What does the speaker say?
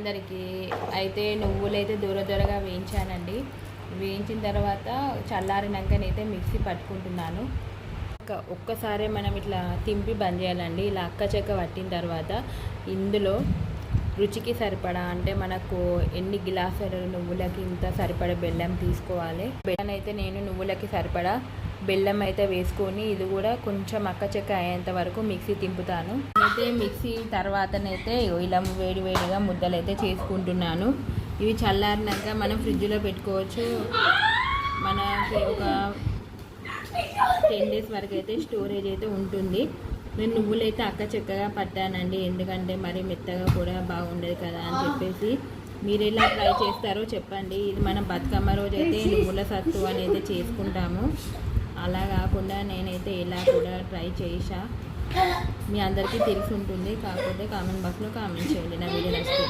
అందరికీ అయితే నువ్వులైతే దూరగా వేయించానండి. వేయించిన తర్వాత చల్లారినాకనైతే మిక్సీ పట్టుకుంటున్నాను. ఒక్కసారి మనం ఇట్లా తింపి బంద్ చేయాలండి. ఇలా చెక్క పట్టిన తర్వాత ఇందులో రుచికి సరిపడా అంటే మనకు ఎన్ని గ్లాసులు నువ్వులకి ఇంత సరిపడా బెల్లం తీసుకోవాలి. బెల్లం అయితే నేను నువ్వులకి సరిపడా బెల్లం అయితే వేసుకొని ఇది కూడా కొంచెం చెక్క అయ్యేంత వరకు మిక్సీ తింపుతాను. అయితే మిక్సీ తర్వాతనైతే ఇలా వేడిగా ముద్దలు అయితే చేసుకుంటున్నాను. ఇవి చల్లారినాక మనం ఫ్రిడ్జ్లో పెట్టుకోవచ్చు. మనకి ఒక 10 days వరకు అయితే స్టోరేజ్ అయితే ఉంటుంది. నేను నువ్వులైతే చెక్కగా పట్టానండి, ఎందుకంటే మరి మెత్తగా కూడా బాగుండదు కదా అని చెప్పేసి. మీరు ఎలా ట్రై చేస్తారో చెప్పండి. ఇది మనం బతుకమ్మ రోజు అయితే నువ్వుల సత్తు అనేది చేసుకుంటాము. అలా కాకుండా నేనైతే ఇలా కూడా ట్రై చేసా. మీ అందరికీ తెలిసి ఉంటుంది, కాకపోతే కామెంట్ బాక్స్లో కామెంట్ చేయండి నా వీడియో నచ్చితే.